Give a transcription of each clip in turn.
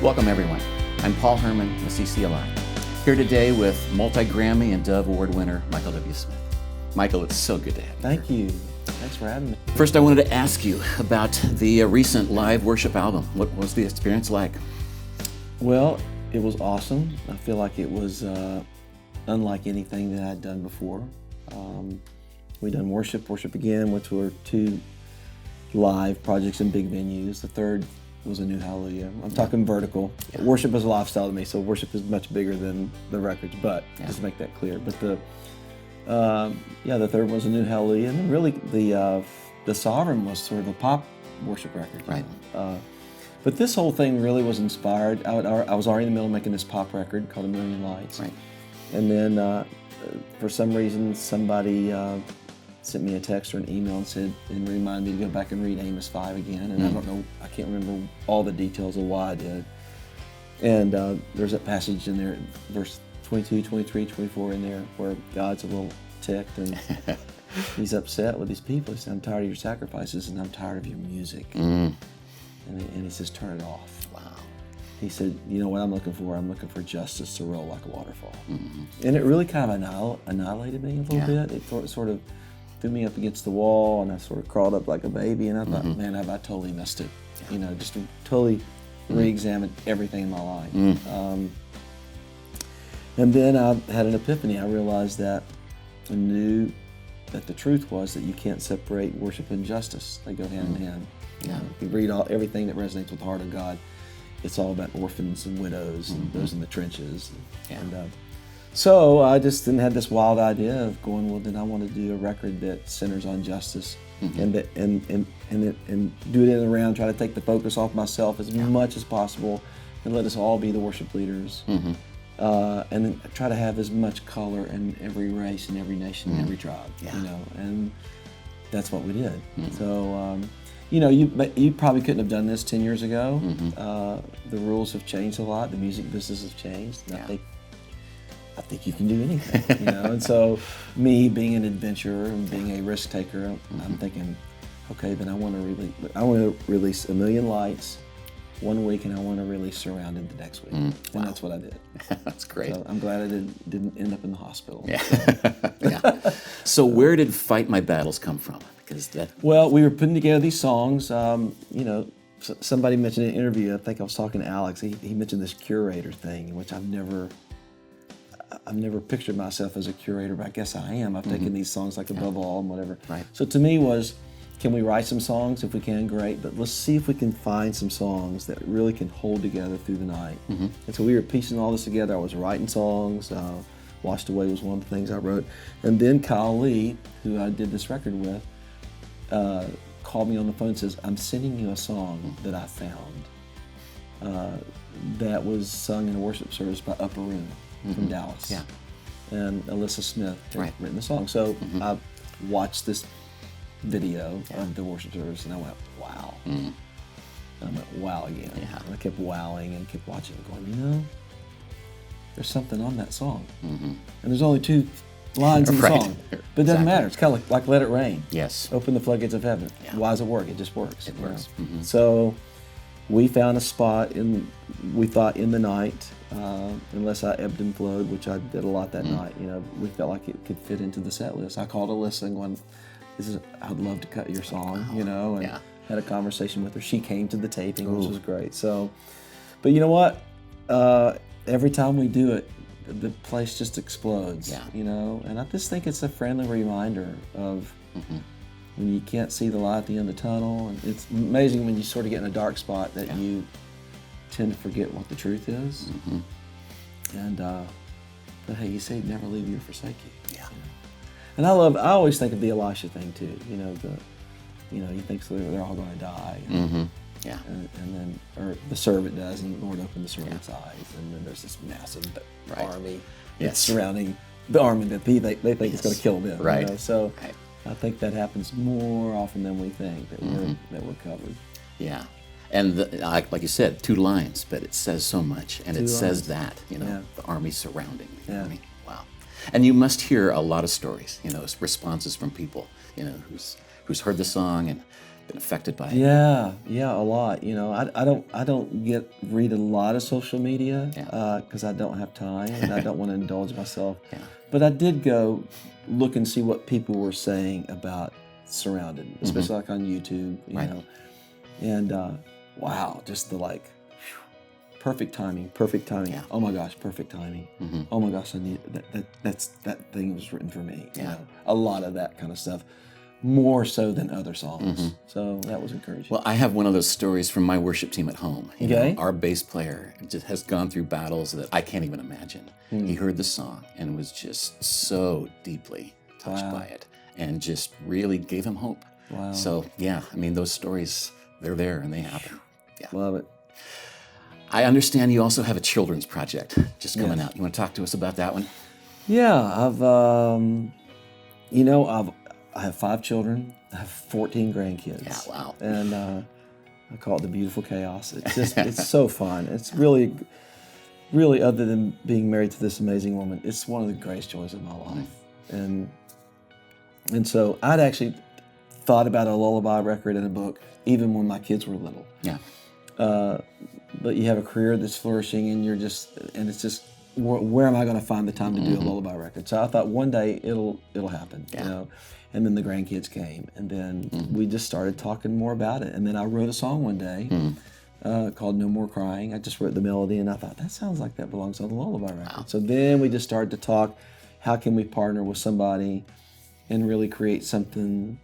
Welcome, everyone. I'm Paul Herman with CCLI, here today with multi-Grammy and Dove Award winner Michael W. Smith. Michael, it's so good to have you. Thank you. Thanks for having me. First, I wanted to ask you about the recent live worship album. What was the experience like? Well, it was awesome. I feel like it was unlike anything that I'd done before. We done Worship Again, which were 2 live projects in big venues. The third was a new Hallelujah. I'm talking vertical. Yeah. Worship is a lifestyle to me, so worship is much bigger than the records, but just to make that clear. But the third was a new Hallelujah, and then really the Sovereign was sort of a pop worship record. Right. But this whole thing really was inspired. I was already in the middle of making this pop record called A Million Lights. Right. And then for some reason, somebody sent me a text or an email and reminded me to go back and read Amos 5 again. And I can't remember all the details of why I did. And there's that passage in there, verse 22, 23, 24 in there, where God's a little ticked and he's upset with his people. He said, I'm tired of your sacrifices and I'm tired of your music. And he says, turn it off. Wow. He said, you know what I'm looking for? I'm looking for justice to roll like a waterfall. Mm-hmm. And it really kind of annihilated me a little bit. It sort of threw me up against the wall, and I sort of crawled up like a baby, and I thought, man, I totally missed it. Yeah. You know, just totally re-examined everything in my life. And then I had an epiphany. I realized that I knew that the truth was that you can't separate worship and justice. They go hand in hand. You know, if you read everything that resonates with the heart of God, it's all about orphans and widows and those in the trenches. And so I just then had this wild idea of going, well, then I want to do a record that centers on justice and do it in the round, try to take the focus off myself as much as possible and let us all be the worship leaders. And then try to have as much color in every race and every nation and every tribe, you know, and that's what we did. So, you know, you probably couldn't have done this 10 years ago. The rules have changed a lot. The music business has changed. And I think you can do anything, you know. And so, me being an adventurer and being a risk taker, I'm thinking, okay, then I want to release A Million Lights one week, and I want to release Surrounded the next week. And that's what I did. That's great. So I'm glad I didn't end up in the hospital. Yeah. So where did Fight My Battles come from? Well, we were putting together these songs. You know, somebody mentioned in an interview, I think I was talking to Alex, he mentioned this curator thing, which I've never pictured myself as a curator, but I guess I am. I've taken these songs like Above All and whatever. Right. So to me was, can we write some songs? If we can, great, but let's see if we can find some songs that really can hold together through the night. And so we were piecing all this together. I was writing songs. Washed Away was one of the things I wrote. And then Kyle Lee, who I did this record with, called me on the phone and says, I'm sending you a song that I found that was sung in a worship service by Upper Room from Dallas. Yeah. And Alyssa Smith had written the song. So I watched this video of the worship service and I went, wow. And I went, wow again. Yeah. And I kept wowing and kept watching and going, you know, there's something on that song. And there's only 2 lines in the song. But it doesn't matter. It's kind of like Let It Rain. Yes. Open the floodgates of heaven. Yeah. Why does it work? It just works. It works. So we found a spot we thought in the night, unless I ebbed and flowed, which I did a lot that night, you know, we felt like it could fit into the set list. I called Alyssa and went, I'd love to cut your song, you know, and had a conversation with her. She came to the taping, which was great. So, but you know what? Every time we do it, the place just explodes, you know, and I just think it's a friendly reminder of when you can't see the light at the end of the tunnel. And it's amazing when you sort of get in a dark spot that you tend to forget what the truth is. And but hey, you say never leave you or forsake you. Yeah. You know? And I always think of the Elisha thing too. You know, he thinks they're all going to die. Yeah. And then, or the servant does, and the Lord opened the servant's eyes, and then there's this massive army surrounding the army that they think is going to kill them. Right. You know? So I think that happens more often than we think, that we're covered. Yeah. And like you said, 2 lines, but it says so much, and it says that, you know, the army surrounding the army. Wow. And you must hear a lot of stories, you know, responses from people, you know, who's heard the song and been affected by it. Yeah, a lot. I don't read a lot of social media because I don't have time and I don't want to indulge myself. Yeah. But I did go look and see what people were saying about Surrounded, especially like on YouTube, you know. And wow, just the perfect timing. Yeah. Oh my gosh, perfect timing. Oh my gosh, I need that thing was written for me. You know, a lot of that kind of stuff. More so than other songs. So that was encouraging. Well, I have one of those stories from my worship team at home. You know, our bass player just has gone through battles that I can't even imagine. He heard the song and was just so deeply touched by it and just really gave him hope. Wow. So, yeah, I mean, those stories, they're there and they happen. Yeah. Love it. I understand you also have a children's project just coming out. You want to talk to us about that one? Yeah, I have 5 children. I have 14 grandkids. Yeah, wow. And I call it the beautiful chaos. It's just, it's so fun. It's really, other than being married to this amazing woman, it's one of the greatest joys of my life. And so I'd actually thought about a lullaby record and a book even when my kids were little. Yeah. But you have a career that's flourishing and it's just, where am I going to find the time to do a lullaby record? So I thought one day it'll happen, you know. And then the grandkids came, and then we just started talking more about it. And then I wrote a song one day called "No More Crying." I just wrote the melody, and I thought that sounds like that belongs on the lullaby record. Wow. So then we just started to talk. How can we partner with somebody and really create something?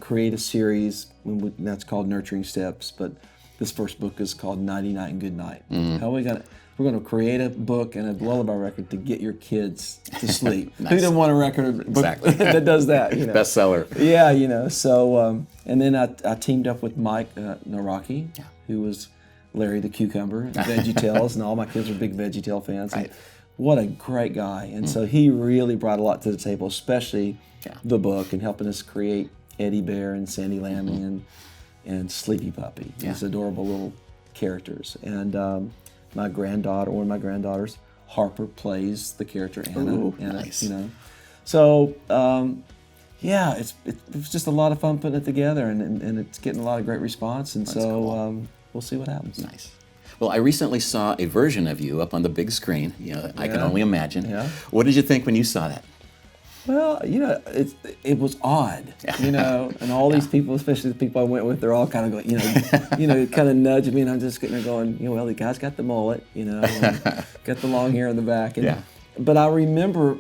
Create a series. That's called Nurturing Steps, but this first book is called Nighty Night and Good Night. How are we gonna? We're going to create a book and a lullaby record to get your kids to sleep. Nice. Who doesn't want a record that does that? You know? Bestseller. Yeah, So, and then I teamed up with Mike Naraki, who was Larry the Cucumber, VeggieTales, and all my kids are big VeggieTale fans. Right. What a great guy. And so he really brought a lot to the table, especially the book and helping us create Eddie Bear and Sandy Lammy and Sleepy Puppy. These adorable little characters. And one of my granddaughters, Harper, plays the character Anna. Ooh, nice. You know, so it was just a lot of fun putting it together, and it's getting a lot of great response. And That's cool. We'll see what happens. Nice. Well, I recently saw a version of you up on the big screen. I can only imagine. Yeah. What did you think when you saw that? Well, it was odd, and all these people, especially the people I went with, they're all kind of going, kind of nudging me, and I'm just sitting there going, well, the guy's got the mullet, and got the long hair in the back, but I remember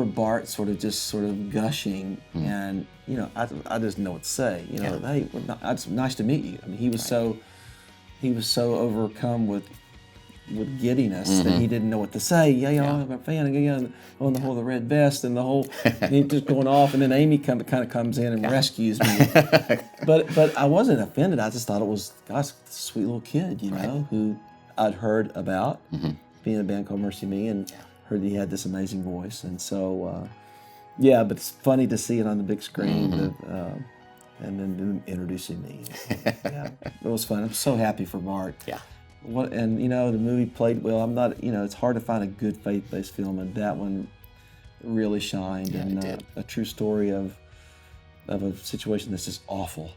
Bart sort of gushing, and I just know what to say, hey, it's nice to meet you. I mean, he was so overcome with giddiness that he didn't know what to say. I'm a fan. On the whole the red vest and the whole he just going off, and then Amy kind of comes in and rescues me. But I wasn't offended. I just thought it was, gosh, sweet little kid, who I'd heard about being in a band called Mercy Me and heard he had this amazing voice, and so but it's funny to see it on the big screen. And then them introducing me. It was fun. I'm so happy for Bart. Yeah. And the movie played well. I'm not, it's hard to find a good faith-based film, and that one really shined. And a true story of a situation that's just awful,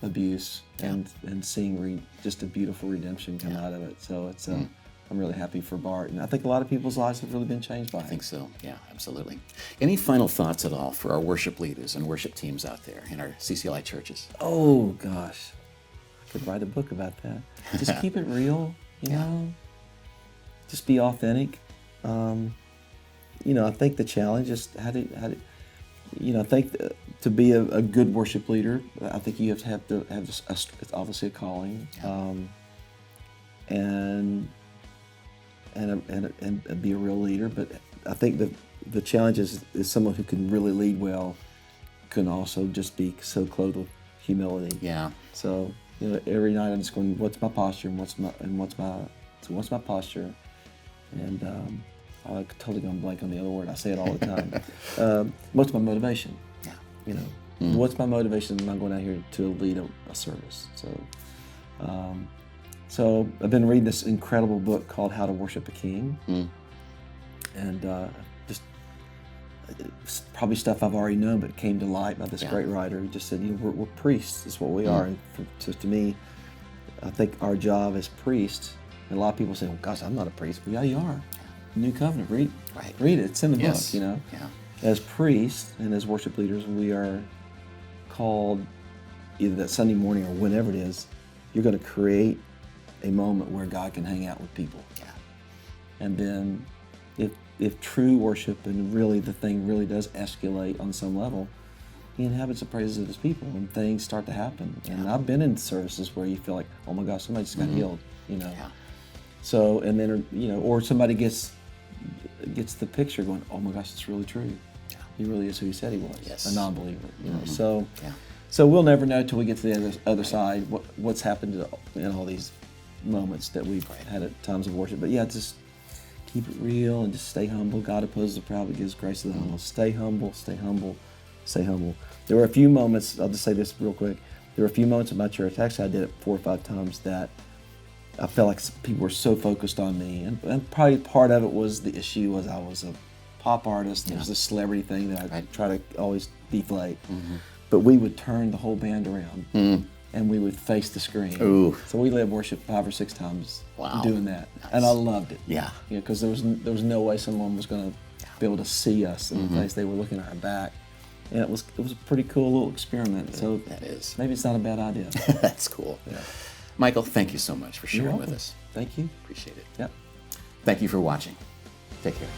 abuse, and seeing just a beautiful redemption come out of it. So it's I'm really happy for Bart, and I think a lot of people's lives have really been changed by it. I think so. Yeah, absolutely. Any final thoughts at all for our worship leaders and worship teams out there in our CCLI churches? Oh gosh. Could write a book about that. Just keep it real, Just be authentic. I think the challenge is how to I think to be a good worship leader, I think you have to have it's obviously a calling, and be a real leader. But I think the challenge is someone who can really lead well, can also just be so clothed with humility. Yeah. So. Every night I'm just going, what's my posture and what's my posture, and I totally going blank on the other word. I say it all the time. What's my motivation? Yeah. What's my motivation when I'm going out here to lead a service? So I've been reading this incredible book called How to Worship a King, and It's probably stuff I've already known, but it came to light by this great writer who just said, we're priests. That's what we are. And to me, I think our job as priests, and a lot of people say, well, gosh, I'm not a priest. Well, yeah, you are. New Covenant, read it. It's in the book, Yeah. As priests and as worship leaders, we are called, either that Sunday morning or whenever it is, you're going to create a moment where God can hang out with people. Yeah. And then if true worship and really the thing really does escalate on some level, He inhabits the praises of His people and things start to happen. And I've been in services where you feel like, oh my gosh, somebody just got healed, Yeah. So, and then, or somebody gets the picture going, oh my gosh, it's really true. Yeah. He really is who He said He was, a non-believer. So we'll never know till we get to the other side what's happened in all these moments that we've had at times of worship. But just keep it real and just stay humble. God opposes the proud but gives grace to the humble. Stay humble, stay humble, stay humble. There were a few moments, I'll just say this real quick. There were a few moments in my church, actually I did it 4 or 5 times, that I felt like people were so focused on me. And probably part of it was the issue was I was a pop artist. And there was this celebrity thing that I try to always deflate. But we would turn the whole band around and we would face the screen. Ooh. So we led worship 5 or 6 times doing that. Nice. And I loved it. Yeah. Because there was no way someone was going to be able to see us in the face. They were looking at our back. And it was a pretty cool little experiment. So that is. Maybe it's not a bad idea. That's cool. Yeah. Michael, thank you so much for sharing with us. Thank you. Appreciate it. Yep. Thank you for watching. Take care.